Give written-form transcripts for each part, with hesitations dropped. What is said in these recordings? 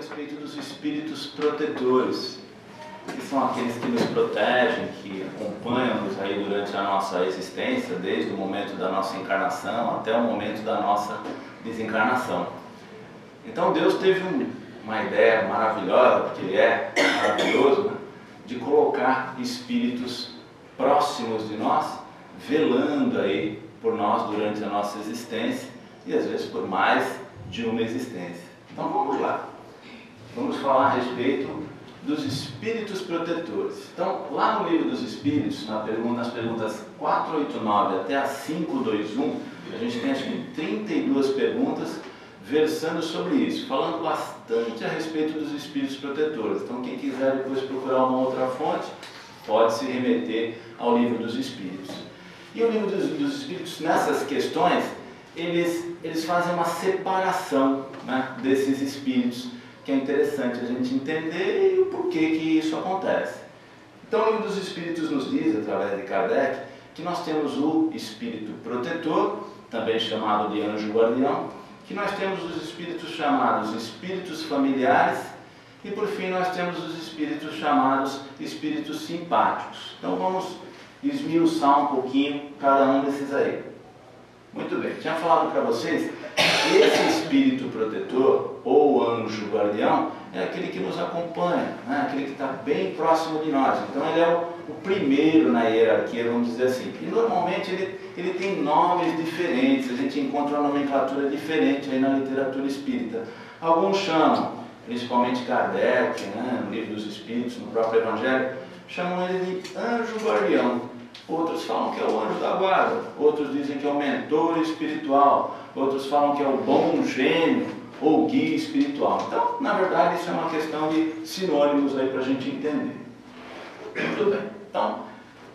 respeito dos espíritos protetores, que são aqueles que nos protegem, que acompanham-nos aí durante a nossa existência, desde o momento da nossa encarnação até o momento da nossa desencarnação. Então Deus teve uma ideia maravilhosa, porque Ele é maravilhoso, né, de colocar espíritos próximos de nós, velando aí por nós durante a nossa existência e às vezes por mais de uma existência. Então vamos lá, vamos falar a respeito dos espíritos protetores. Então lá no livro dos espíritos, nas perguntas 489 até a 521, a gente tem acho que 32 perguntas versando sobre isso, falando bastante a respeito dos espíritos protetores. Então quem quiser depois procurar uma outra fonte, pode se remeter ao livro dos espíritos. E o livro dos espíritos, nessas questões, eles fazem uma separação, né, desses espíritos, que é interessante a gente entender e o porquê que isso acontece. Então o livro dos espíritos nos diz, através de Kardec, que nós temos o espírito protetor, também chamado de anjo guardião, que nós temos os espíritos chamados espíritos familiares e por fim nós temos os espíritos chamados espíritos simpáticos. Então vamos esmiuçar um pouquinho cada um desses aí. Muito bem, tinha falado para vocês que esse espírito protetor ou anjo guardião é aquele que nos acompanha, né? Aquele que está bem próximo de nós. Então ele é o primeiro na hierarquia, vamos dizer assim. E normalmente ele tem nomes diferentes, a gente encontra uma nomenclatura diferente aí na literatura espírita. Alguns chamam, principalmente Kardec, né, no livro dos Espíritos, no próprio Evangelho, chamam ele de anjo guardião. Outros falam que é o anjo da guarda, outros dizem que é o mentor espiritual, outros falam que é o bom gênio ou guia espiritual. Então, na verdade, isso é uma questão de sinônimos aí para a gente entender. Muito bem. Então,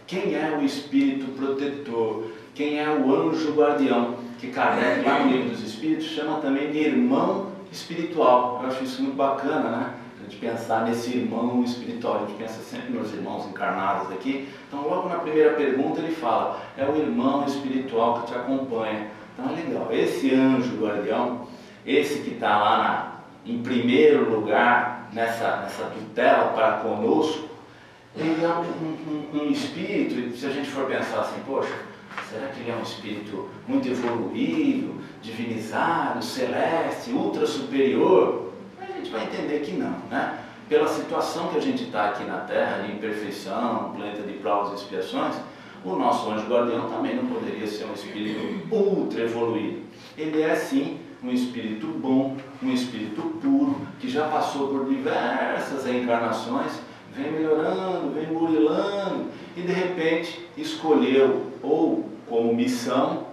quem é o espírito protetor? Quem é o anjo guardião? Que Kardec, lá no livro dos Espíritos, chama também de irmão espiritual. Eu acho isso muito bacana, né? A gente pensar nesse irmão espiritual, a gente pensa sempre nos irmãos encarnados aqui. Então logo na primeira pergunta ele fala, é o irmão espiritual que te acompanha. Então é legal, esse anjo guardião, esse que está lá em primeiro lugar nessa tutela para conosco, ele é um espírito, e se a gente for pensar assim, poxa, será que ele é um espírito muito evoluído, divinizado, celeste, ultra superior? A gente vai entender que não, né? Pela situação que a gente está aqui na Terra, de imperfeição, planeta de provas e expiações, o nosso anjo guardião também não poderia ser um espírito ultra evoluído. Ele é sim um espírito bom, um espírito puro, que já passou por diversas reencarnações, vem melhorando, vem burilando e de repente escolheu, ou como missão,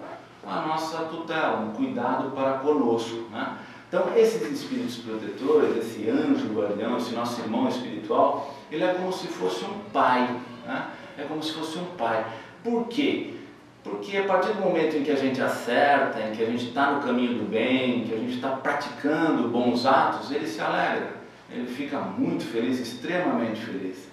a nossa tutela, um cuidado para conosco, né? Então, esses espíritos protetores, esse anjo guardião, esse nosso irmão espiritual, ele é como se fosse um pai, né? É como se fosse um pai. Por quê? Porque a partir do momento em que a gente acerta, em que a gente está no caminho do bem, em que a gente está praticando bons atos, ele se alegra, ele fica muito feliz, extremamente feliz.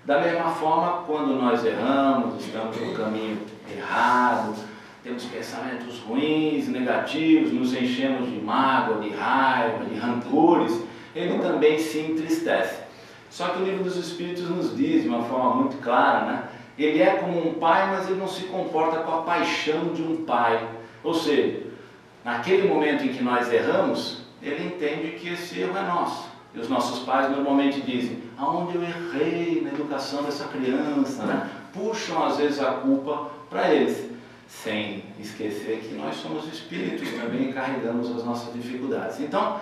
Da mesma forma, quando nós erramos, estamos no caminho errado, temos pensamentos ruins, negativos, nos enchemos de mágoa, de raiva, de rancores, ele também se entristece. Só que o livro dos Espíritos nos diz de uma forma muito clara, né? Ele é como um pai, mas ele não se comporta com a paixão de um pai. Ou seja, naquele momento em que nós erramos, ele entende que esse erro é nosso. E os nossos pais normalmente dizem, aonde eu errei na educação dessa criança, né? Puxam às vezes a culpa para eles. Sem esquecer que nós somos espíritos também e carregamos as nossas dificuldades. Então,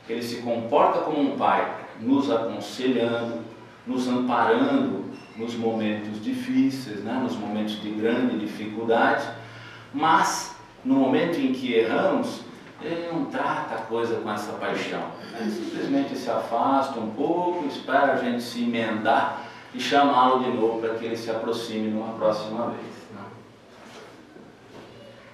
ele se comporta como um pai, nos aconselhando, nos amparando nos momentos difíceis, né? Nos momentos de grande dificuldade, mas no momento em que erramos, ele não trata a coisa com essa paixão. Ele simplesmente se afasta um pouco, espera a gente se emendar e chamá-lo de novo para que ele se aproxime numa próxima vez.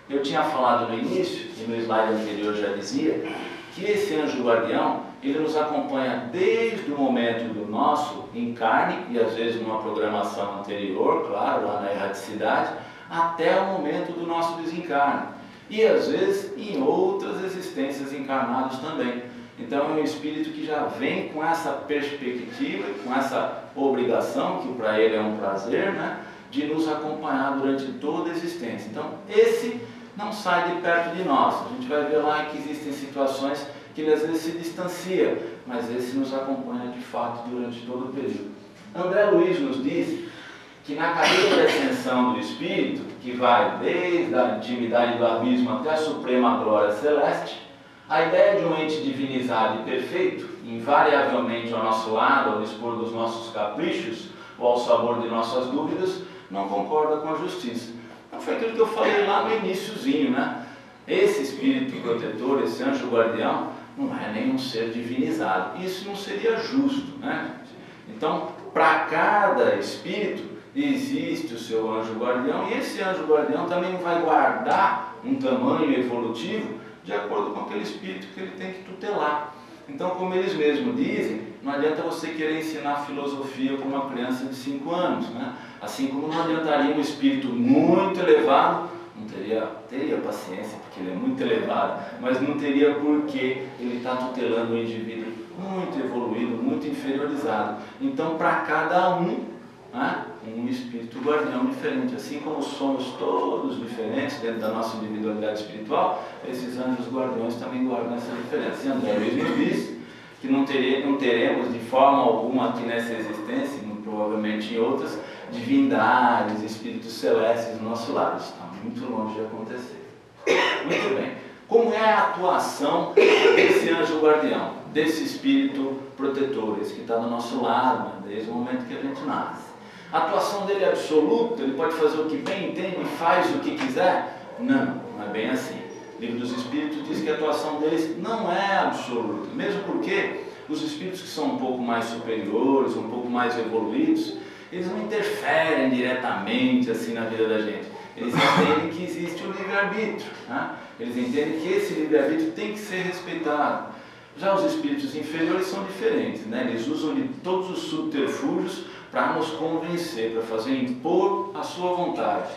Eu tinha falado no início, e no slide anterior já dizia, que esse anjo guardião, ele nos acompanha desde o momento do nosso encarne, e às vezes numa programação anterior, claro, lá na erraticidade, até o momento do nosso desencarne. E às vezes em outras existências encarnadas também. Então é um espírito que já vem com essa perspectiva, com essa obrigação, que para ele é um prazer, né, de nos acompanhar durante toda a existência. Então esse não sai de perto de nós. A gente vai ver lá que existem situações que ele às vezes se distancia, mas esse nos acompanha de fato durante todo o período. André Luiz nos diz que na cadeia de ascensão do espírito, que vai desde a intimidade do abismo até a suprema glória celeste, a ideia de um ente divinizado e perfeito, invariavelmente ao nosso lado, ao dispor dos nossos caprichos ou ao sabor de nossas dúvidas, não concorda com a justiça. Então foi aquilo que eu falei lá no iniciozinho, né? Esse espírito protetor, esse anjo guardião, não é nenhum ser divinizado. Isso não seria justo, né? Então, para cada espírito existe o seu anjo guardião, e esse anjo guardião também vai guardar um tamanho evolutivo de acordo com aquele espírito que ele tem que tutelar. Então, como eles mesmos dizem, não adianta você querer ensinar filosofia para uma criança de 5 anos, né? Assim como não adiantaria um espírito muito elevado, não teria paciência, porque ele é muito elevado, mas não teria porquê ele estar tutelando um indivíduo muito evoluído, muito inferiorizado. Então, para cada um, né, um espírito guardião diferente. Assim como somos todos diferentes dentro da nossa individualidade espiritual, esses anjos guardiões também guardam essa diferença. E André Luiz nos diz que não teremos de forma alguma aqui nessa existência, e provavelmente em outras, divindades, espíritos celestes do nosso lado. Isso está muito longe de acontecer. Muito bem. Como é a atuação desse anjo guardião, desse espírito protetor, esse que está do nosso lado, né, desde o momento que a gente nasce? A atuação dele é absoluta? Ele pode fazer o que bem entende e faz o que quiser? Não, não é bem assim. O Livro dos Espíritos diz que a atuação deles não é absoluta, mesmo porque os espíritos que são um pouco mais superiores, um pouco mais evoluídos, eles não interferem diretamente assim na vida da gente. Eles entendem que existe o livre-arbítrio, né? Eles entendem que esse livre-arbítrio tem que ser respeitado. Já os espíritos inferiores são diferentes, né? Eles usam de todos os subterfúgios para nos convencer, para fazer impor a sua vontade.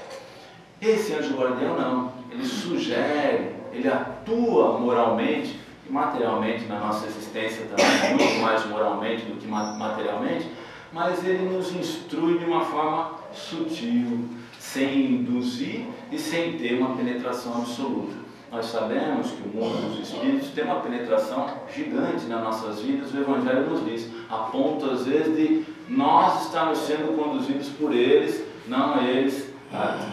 Esse anjo guardião não, ele sugere, ele atua moralmente e materialmente na nossa existência também, muito mais moralmente do que materialmente, mas ele nos instrui de uma forma sutil, sem induzir e sem ter uma penetração absoluta. Nós sabemos que o mundo dos espíritos tem uma penetração gigante nas nossas vidas, o Evangelho nos diz, a ponto às vezes de nós estarmos sendo conduzidos por eles, não eles,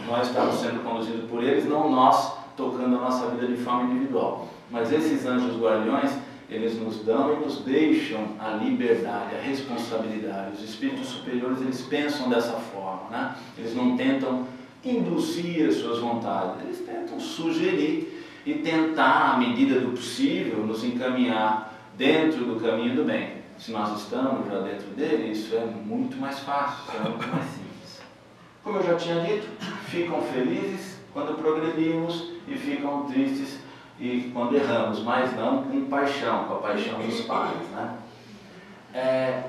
nós estamos sendo conduzidos por eles, não nós tocando a nossa vida de forma individual. Mas esses anjos guardiões, eles nos dão e nos deixam a liberdade, a responsabilidade. Os espíritos superiores, eles pensam dessa forma, né? Eles não tentam induzir as suas vontades, eles tentam sugerir e tentar, à medida do possível, nos encaminhar dentro do caminho do bem. Se nós estamos já dentro dele, isso é muito mais fácil, isso é muito mais simples. Como eu já tinha dito, ficam felizes quando progredimos e ficam tristes e quando erramos, mas não com paixão, com a paixão dos pais, né?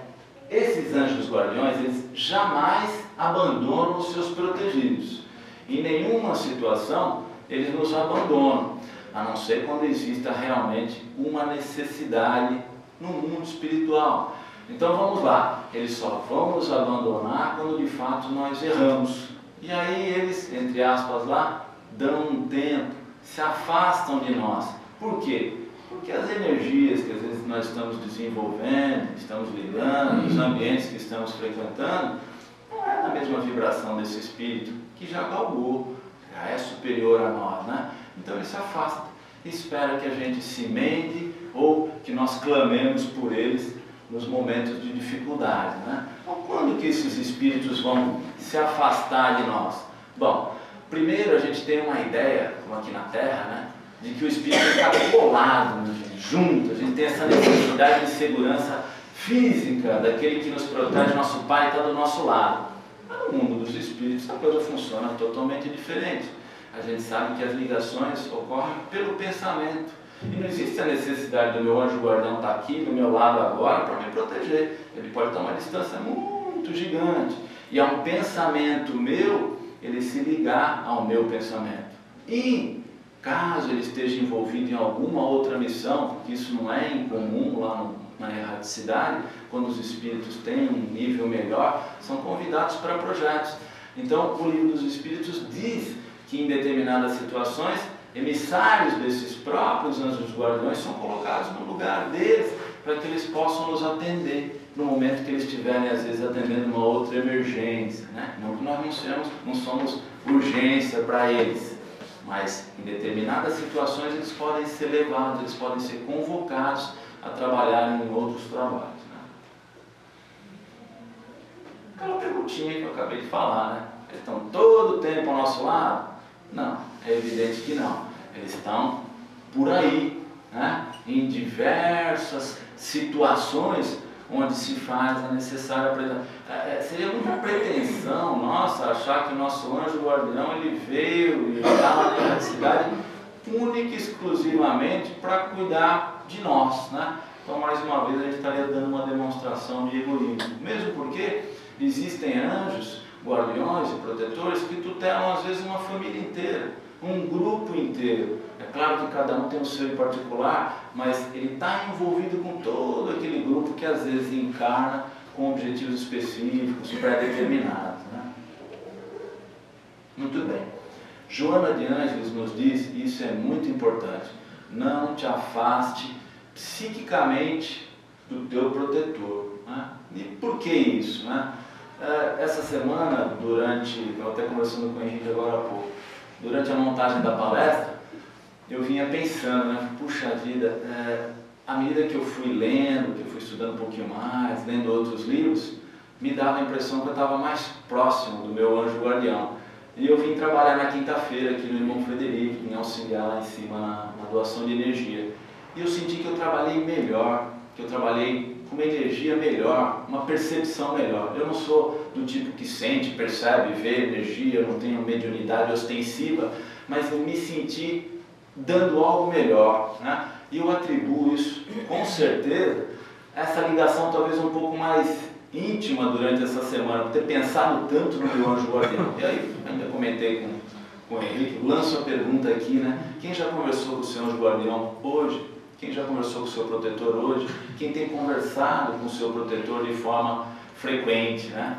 Esses anjos guardiões, eles jamais abandonam os seus protegidos. Em nenhuma situação eles nos abandonam, a não ser quando exista realmente uma necessidade no mundo espiritual. Então vamos lá, eles só vão nos abandonar quando de fato nós erramos. E aí eles, entre aspas lá, dão um tempo, se afastam de nós. Por quê? Porque as energias que às vezes nós estamos desenvolvendo, estamos lidando, os ambientes que estamos frequentando, não é na mesma vibração desse espírito que já galgou, já é superior a nós, né? Então ele se afasta, espera que a gente se emende ou que nós clamemos por eles nos momentos de dificuldade, né? Então quando que esses espíritos vão se afastar de nós? Bom, primeiro a gente tem uma ideia, como aqui na Terra, né, de que o espírito está colado, junto, a gente tem essa necessidade de segurança física daquele que nos protege, nosso Pai está do nosso lado. Mas no mundo dos espíritos a coisa funciona totalmente diferente. A gente sabe que as ligações ocorrem pelo pensamento. E não existe a necessidade do meu anjo guardião estar aqui do meu lado agora para me proteger. Ele pode estar a uma distância muito gigante. E é um pensamento meu, ele se ligar ao meu pensamento. E caso ele esteja envolvido em alguma outra missão, porque isso não é incomum lá na erraticidade, quando os espíritos têm um nível melhor, são convidados para projetos. Então, o Livro dos Espíritos diz que em determinadas situações, emissários desses próprios anjos guardiões são colocados no lugar deles, para que eles possam nos atender no momento que eles estiverem, às vezes, atendendo uma outra emergência, né? Não que nós não somos urgência para eles, mas em determinadas situações eles podem ser levados, eles podem ser convocados a trabalhar em outros trabalhos, né? Aquela perguntinha que eu acabei de falar, né? Eles estão todo o tempo ao nosso lado? Não, é evidente que não. Eles estão por aí, né? Em diversas situações onde se faz a necessária presença. Seria muita pretensão nossa achar que o nosso anjo guardião ele veio e está lá na cidade única e exclusivamente para cuidar de nós, né? Então, mais uma vez, a gente estaria dando uma demonstração de egoísmo. Mesmo porque existem anjos, guardiões e protetores que tutelam, às vezes, uma família inteira, um grupo inteiro. É claro que cada um tem o seu em particular, mas ele está envolvido com todo aquele grupo que, às vezes, encarna com objetivos específicos, pré-determinados, né? Muito bem. Joana de Ângeles nos diz, e isso é muito importante, não te afaste psiquicamente do teu protetor, né? E por que isso, né? Essa semana, eu até conversando com o Henrique agora há pouco, durante a montagem da palestra, eu vinha pensando, né? Puxa vida, à medida que eu fui lendo, que eu fui estudando um pouquinho mais, lendo outros livros, me dava a impressão que eu estava mais próximo do meu anjo guardião. E eu vim trabalhar na quinta-feira aqui no Irmão Frederico, em auxiliar lá em cima na doação de energia. E eu senti que eu trabalhei melhor, que eu trabalhei com uma energia melhor, uma percepção melhor. Eu não sou do tipo que sente, percebe, vê energia, eu não tenho mediunidade ostensiva, mas eu me senti dando algo melhor, né? E eu atribuo isso, com certeza, essa ligação talvez um pouco mais íntima durante essa semana, por ter pensado tanto no meu anjo guardião. E aí, ainda comentei com o Henrique, lanço a pergunta aqui, né? Quem já conversou com o seu anjo guardião hoje? Quem já conversou com o seu protetor hoje? Quem tem conversado com o seu protetor de forma frequente, né?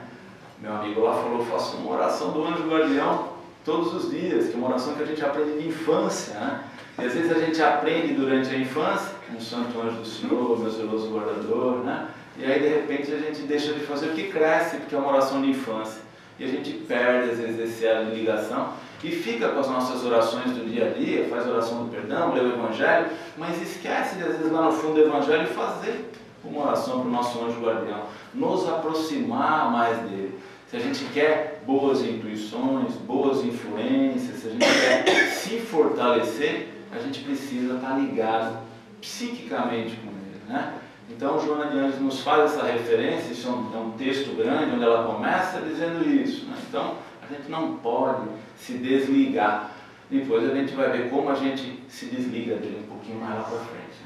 Meu amigo lá falou, faço uma oração do anjo guardião todos os dias, que é uma oração que a gente aprende de infância, né? E às vezes a gente aprende durante a infância, um santo anjo do Senhor, meu zeloso guardador, né? E aí de repente a gente deixa de fazer porque cresce, porque é uma oração de infância. E a gente perde às vezes esse elo de ligação e fica com as nossas orações do dia a dia, faz a oração do perdão, lê o Evangelho, mas esquece de às vezes lá no fundo do Evangelho fazer uma oração para o nosso anjo guardião, nos aproximar mais dele. Se a gente quer boas intuições, boas influências, se a gente quer se fortalecer, a gente precisa estar ligado psiquicamente com ele, né? Então, Joana de Ângeles nos faz essa referência, isso é um texto grande, onde ela começa dizendo isso, né? Então, a gente não pode se desligar. Depois a gente vai ver como a gente se desliga dele um pouquinho mais lá para frente,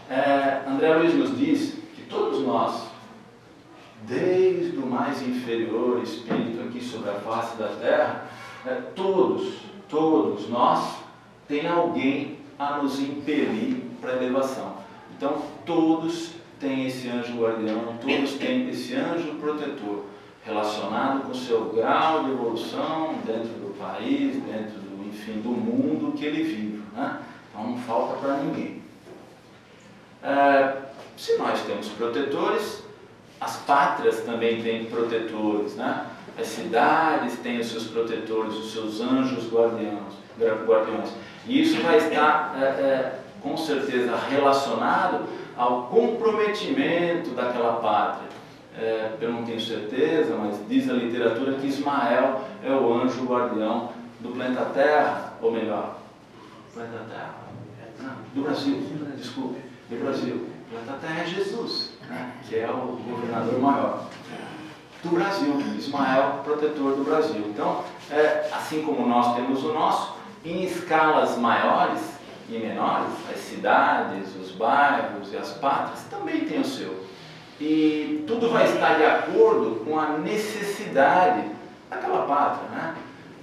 né? André Luiz nos diz que todos nós, desde o mais inferior espírito aqui sobre a face da Terra, todos nós, tem alguém a nos impelir para a elevação. Então, todos têm esse anjo guardião, todos têm esse anjo protetor, relacionado com o seu grau de evolução dentro do país, dentro do, enfim, do mundo que ele vive, né? Então, não falta para ninguém. Se nós temos protetores, as pátrias também têm protetores, né? As cidades têm os seus protetores, os seus anjos guardiões. E isso vai estar, com certeza, relacionado ao comprometimento daquela pátria. Eu não tenho certeza, mas diz a literatura que Ismael é o anjo guardião do planeta Terra, ou melhor, planeta Terra? Não, do Brasil, desculpe, do Brasil. O planeta Terra é Jesus, né? Que é o governador maior do Brasil, Ismael, protetor do Brasil. Então, assim como nós temos o nosso, em escalas maiores e menores, as cidades, os bairros e as pátrias também têm o seu. E tudo vai estar de acordo com a necessidade daquela pátria, né?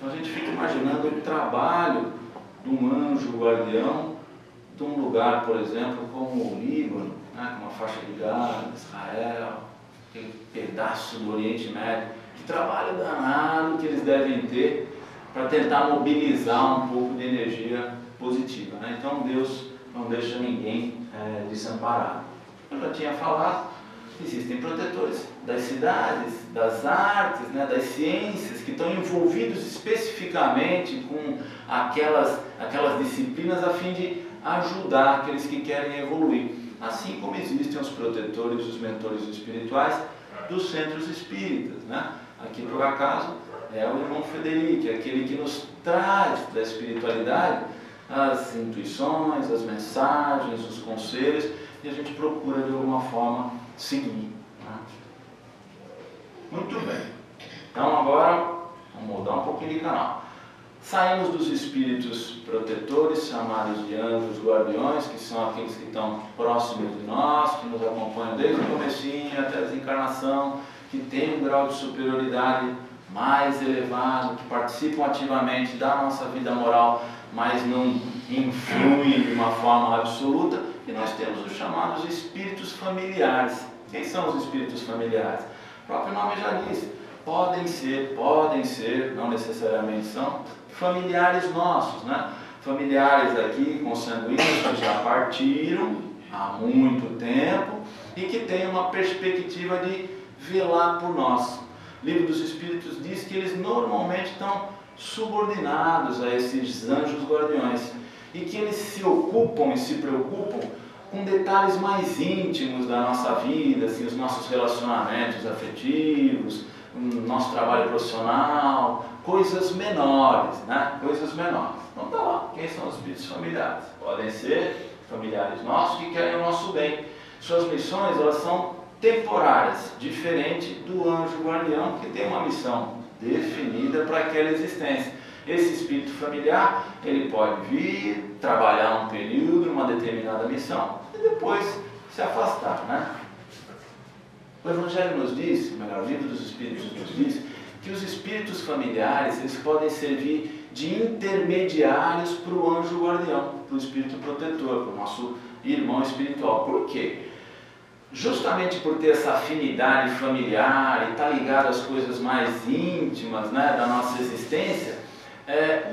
Então a gente fica imaginando o trabalho de um anjo guardião de um lugar, por exemplo, como o Líbano, né, com uma faixa de Gaza, Israel, aquele pedaço do Oriente Médio, que trabalho danado que eles devem ter para tentar mobilizar um pouco de energia positiva, né? Então Deus não deixa ninguém desamparado. Eu já tinha falado, existem protetores das cidades, das artes, né, das ciências, que estão envolvidos especificamente com aquelas disciplinas a fim de ajudar aqueles que querem evoluir. Assim como existem os protetores, os mentores espirituais dos centros espíritas, né? Aqui, por acaso, é o irmão Frederico, aquele que nos traz da espiritualidade as intuições, as mensagens, os conselhos, e a gente procura de alguma forma seguir, né? Muito bem. Então agora vamos mudar um pouquinho de canal. Saímos dos espíritos protetores, chamados de anjos guardiões, que são aqueles que estão próximos de nós, que nos acompanham desde o comecinho até a desencarnação, que têm um grau de superioridade mais elevado, que participam ativamente da nossa vida moral, mas não influem de uma forma absoluta. E nós temos os chamados espíritos familiares. Quem são os espíritos familiares? O próprio nome já diz. Podem ser, não necessariamente são, familiares nossos, né? Familiares aqui, consanguíneos, que já partiram há muito tempo e que têm uma perspectiva de velar por nós. O Livro dos Espíritos diz que eles normalmente estão subordinados a esses anjos guardiões e que eles se ocupam e se preocupam com detalhes mais íntimos da nossa vida, assim, os nossos relacionamentos afetivos, o nosso trabalho profissional, coisas menores, né? Coisas menores. Então tá lá, quem são os espíritos familiares? Podem ser familiares nossos que querem o nosso bem. Suas missões, elas são temporárias, diferente do anjo guardião, que tem uma missão definida para aquela existência. Esse espírito familiar, ele pode vir, trabalhar um período, numa determinada missão, e depois se afastar, né? O Evangelho nos diz, o melhor, Livro dos Espíritos nos diz, que os espíritos familiares, eles podem servir de intermediários para o anjo guardião, para o espírito protetor, para o nosso irmão espiritual. Por quê? Justamente por ter essa afinidade familiar e estar ligado às coisas mais íntimas, né, da nossa existência,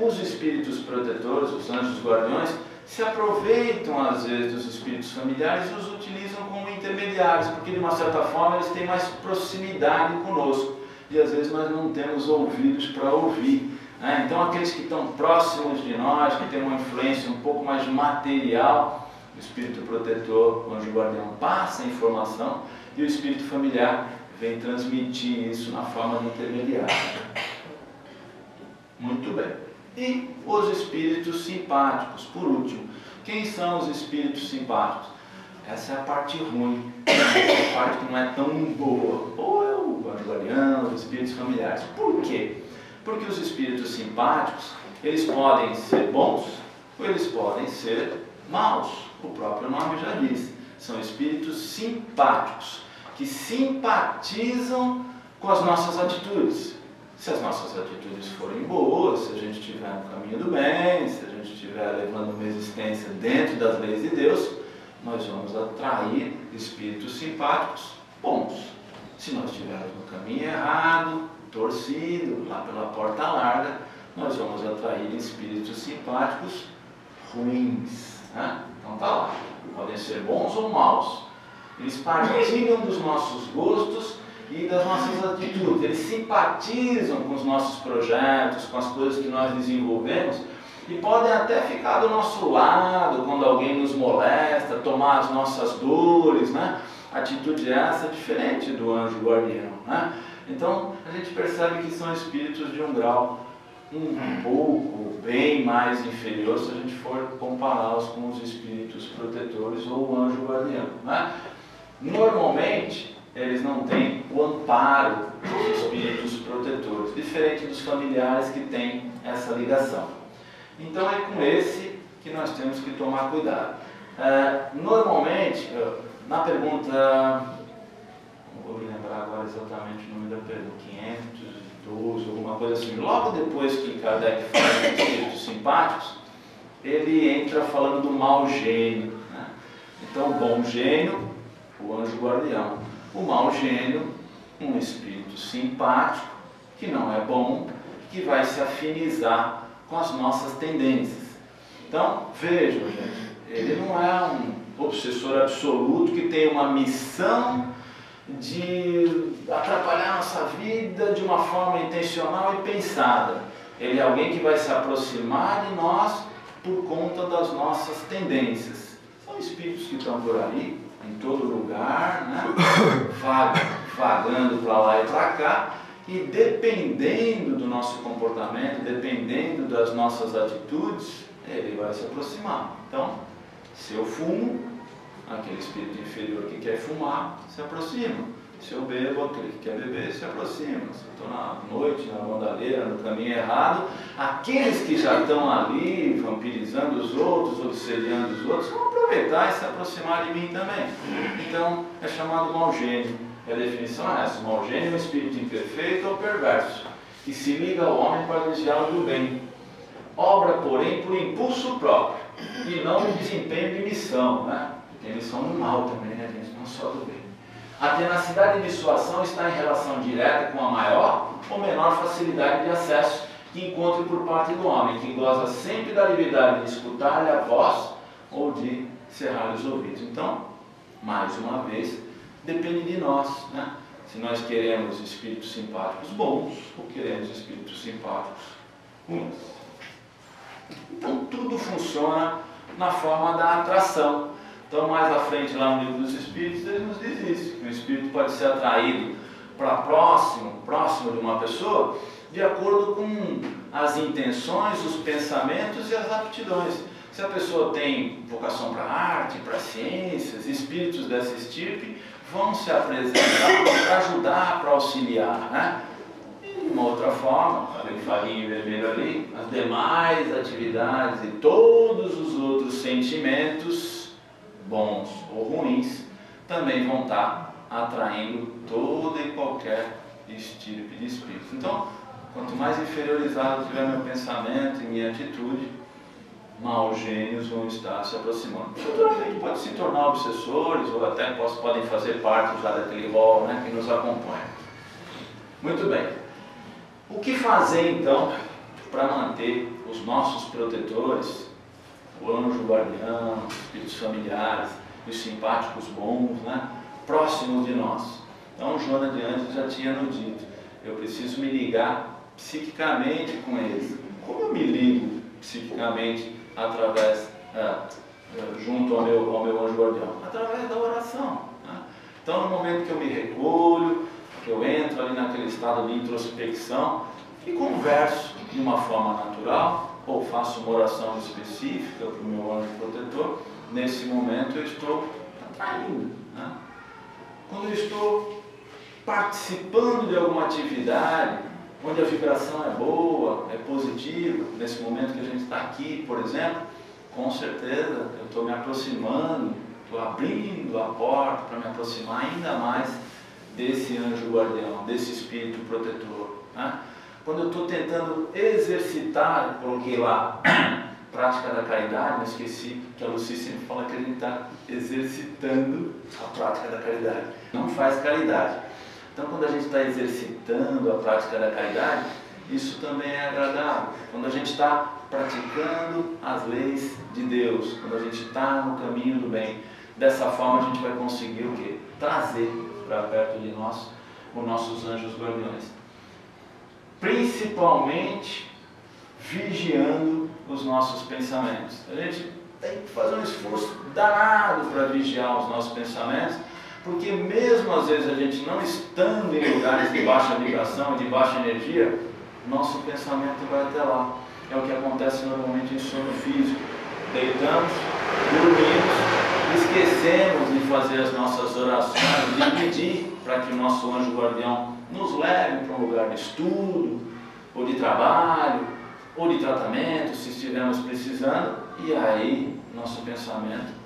os espíritos protetores, os anjos guardiões, se aproveitam às vezes dos espíritos familiares e os utilizam como intermediários, porque de uma certa forma eles têm mais proximidade conosco e às vezes nós não temos ouvidos para ouvir, né? Então aqueles que estão próximos de nós, que têm uma influência um pouco mais material, o espírito protetor, o anjo guardião, passa a informação e o espírito familiar vem transmitir isso na forma de intermediário. Muito bem. E os espíritos simpáticos, por último. Quem são os espíritos simpáticos? Essa é a parte ruim, a parte que não é tão boa. Ou é o anjo guardião, os espíritos familiares. Por quê? Porque os espíritos simpáticos, eles podem ser bons ou eles podem ser maus. O próprio nome já diz. São espíritos simpáticos, que simpatizam com as nossas atitudes. Se as nossas atitudes forem boas, se a gente estiver no caminho do bem, se a gente estiver levando uma existência dentro das leis de Deus, nós vamos atrair espíritos simpáticos bons. Se nós estivermos no caminho errado, torcido, lá pela porta larga, nós vamos atrair espíritos simpáticos ruins, né? Então tá lá, podem ser bons ou maus. Eles partilham dos nossos gostos e das nossas atitudes. Eles simpatizam com os nossos projetos, com as coisas que nós desenvolvemos e podem até ficar do nosso lado quando alguém nos molesta, tomar as nossas dores, né? Atitude essa diferente do anjo guardião, né? Então a gente percebe que são espíritos de um grau um pouco, bem mais inferior se a gente for compará-los com os espíritos protetores ou o anjo guardião, né? Normalmente eles não têm o amparo dos espíritos protetores, diferente dos familiares que têm essa ligação. Então é com esse que nós temos que tomar cuidado. Normalmente, na pergunta, não vou me lembrar agora exatamente o número da pergunta, 500... 12, alguma coisa assim. Logo depois que Kardec fala dos espíritos simpáticos, ele entra falando do mau gênio, né? Então, o bom gênio, o anjo guardião. O mau gênio, um espírito simpático, que não é bom, que vai se afinizar com as nossas tendências. Então, vejam, gente, ele não é um obsessor absoluto que tem uma missão de atrapalhar a nossa vida de uma forma intencional e pensada. Ele é alguém que vai se aproximar de nós por conta das nossas tendências. São espíritos que estão por aí, em todo lugar, né? Vagando para lá e para cá, e dependendo do nosso comportamento, dependendo das nossas atitudes, ele vai se aproximar. Então, se eu fumo, aquele espírito inferior que quer fumar se aproxima. Se eu bebo, aquele que quer beber se aproxima. Se eu estou na noite, na bandalheira, no caminho errado, aqueles que já estão ali vampirizando os outros, obsediando os outros, vão aproveitar e se aproximar de mim também. Então, é chamado mau gênio. A definição é essa: o mau gênio é um espírito imperfeito ou perverso, que se liga ao homem para desviá-lo do bem. Obra, porém, por impulso próprio, e não no desempenho de missão, né? Tem missão no mal também, né, gente? Não só do bem. A tenacidade de sua ação está em relação direta com a maior ou menor facilidade de acesso que encontre por parte do homem, que goza sempre da liberdade de escutar-lhe a voz ou de cerrar os ouvidos. Então, mais uma vez, depende de nós, né? Se nós queremos espíritos simpáticos bons ou queremos espíritos simpáticos ruins. Então, tudo funciona na forma da atração. Então, mais à frente, lá no Livro dos Espíritos, ele nos diz isso, que o espírito pode ser atraído para próximo de uma pessoa, de acordo com as intenções, os pensamentos e as aptidões. Se a pessoa tem vocação para arte, para ciências, espíritos dessa estirpe vão se apresentar para ajudar, para auxiliar, né? E de uma outra forma, falei farinha e vermelho ali, as demais atividades e todos os outros sentimentos, bons ou ruins, também vão estar atraindo toda e qualquer estirpe de espíritos. Então, quanto mais inferiorizado tiver meu pensamento e minha atitude, maus gênios vão estar se aproximando. Futuramente pode se tornar obsessores ou até podem fazer parte já daquele rol, né, que nos acompanha. Muito bem. O que fazer então para manter os nossos protetores, o anjo guardião, os espíritos familiares, os simpáticos bons, né, próximos de nós? Então, Joana de Ângeles já tinha nos dito: eu preciso me ligar psiquicamente com eles. Como eu me ligo psiquicamente junto ao meu anjo guardião? Através da oração, né? Então, no momento que eu me recolho, que eu entro ali naquele estado de introspecção e converso de uma forma natural, ou faço uma oração específica para o meu anjo protetor, nesse momento eu estou atraindo, né? Quando eu estou participando de alguma atividade onde a vibração é boa, é positiva, nesse momento que a gente está aqui, por exemplo, com certeza eu estou me aproximando, estou abrindo a porta para me aproximar ainda mais desse anjo guardião, desse espírito protetor, né? Quando eu estou tentando exercitar, eu coloquei lá prática da caridade, não esqueci que a Lucy sempre fala que a gente está exercitando a prática da caridade, não faz caridade. Então, quando a gente está exercitando a prática da caridade, isso também é agradável. Quando a gente está praticando as leis de Deus, quando a gente está no caminho do bem, dessa forma a gente vai conseguir o quê? Trazer para perto de nós os nossos anjos guardiões. Principalmente vigiando os nossos pensamentos. A gente tem que fazer um esforço danado para vigiar os nossos pensamentos, porque mesmo às vezes a gente não estando em lugares de baixa vibração, de baixa energia, nosso pensamento vai até lá. É o que acontece normalmente em sono físico. Deitamos, dormimos, esquecemos de fazer as nossas orações, de pedir para que o nosso anjo guardião nos leve para um lugar de estudo, ou de trabalho, ou de tratamento, se estivermos precisando, e aí nosso pensamento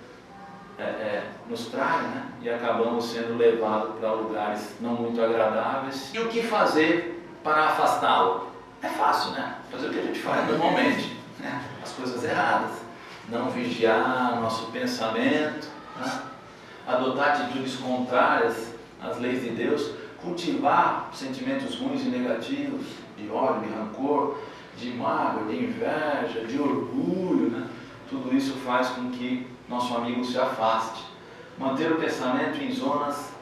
nos trai, e acabamos sendo levados para lugares não muito agradáveis. E o que fazer para afastá-lo? É fácil, né? Fazer o que a gente faz normalmente, né? As coisas erradas. Não vigiar nosso pensamento, né? Adotar atitudes contrárias às leis de Deus, cultivar sentimentos ruins e negativos, de ódio, de rancor, de mágoa, de inveja, de orgulho, né? Tudo isso faz com que nosso amigo se afaste. Manter o pensamento em zonas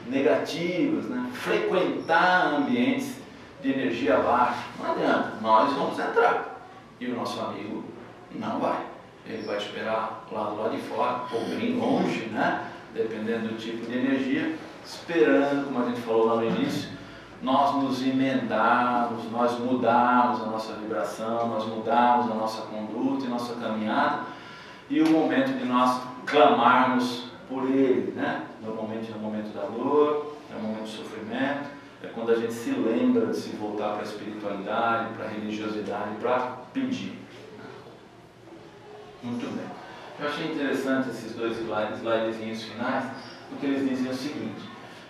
negativas, né? Frequentar ambientes de energia baixa. Não adianta, nós vamos entrar e o nosso amigo não vai. Ele vai esperar lá do lado de fora, ou bem longe, né? Dependendo do tipo de energia, esperando, como a gente falou lá no início, nós nos emendarmos, nós mudarmos a nossa vibração, nós mudarmos a nossa conduta e nossa caminhada, e o momento de nós clamarmos por Ele, né? Normalmente é o momento da dor, é o momento do sofrimento, é quando a gente se lembra de se voltar para a espiritualidade, para a religiosidade, para pedir. Muito bem. Eu achei interessante esses dois slidezinhos finais, porque eles dizem o seguinte: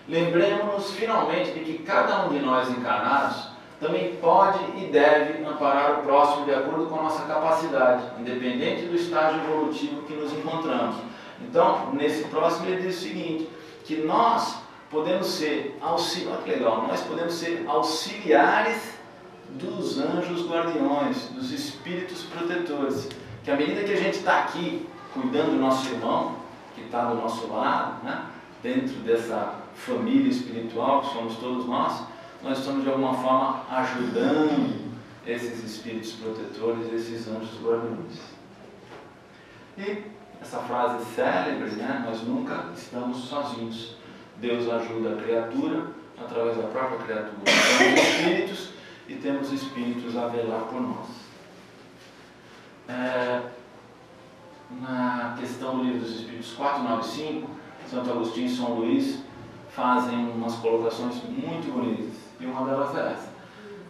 lembremos-nos finalmente de que cada um de nós encarnados também pode e deve amparar o próximo de acordo com a nossa capacidade, independente do estágio evolutivo que nos encontramos. Então, nesse próximo ele diz o seguinte, que nós podemos ser olha que legal, nós podemos ser auxiliares dos anjos guardiões, dos espíritos protetores, que à medida que a gente está aqui cuidando do nosso irmão, que está do nosso lado, né, dentro dessa família espiritual que somos todos nós estamos de alguma forma ajudando esses espíritos protetores, esses anjos guardiões. E essa frase célebre, né, nós nunca estamos sozinhos. Deus ajuda a criatura através da própria criatura. Temos espíritos e temos espíritos a velar por nós. Na questão do Livro dos Espíritos 495, Santo Agostinho e São Luís fazem umas colocações muito bonitas, e uma delas é essa: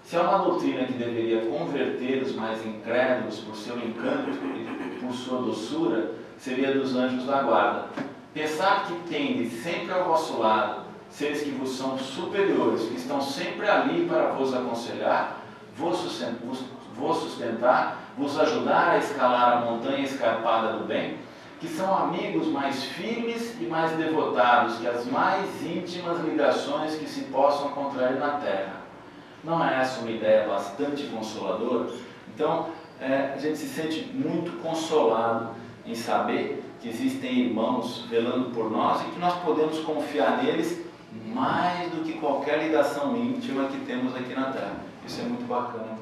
se há uma doutrina que deveria converter os mais incrédulos por seu encanto e por sua doçura, seria dos anjos da guarda. Pensar que tendes sempre ao vosso lado seres que vos são superiores, que estão sempre ali para vos aconselhar, vos sustentar, vos ajudar a escalar a montanha escarpada do bem, que são amigos mais firmes e mais devotados que as mais íntimas ligações que se possam contrair na terra. Não é essa uma ideia bastante consoladora? Então, a gente se sente muito consolado em saber que existem irmãos velando por nós e que nós podemos confiar neles mais do que qualquer ligação íntima que temos aqui na terra. Isso é muito bacana.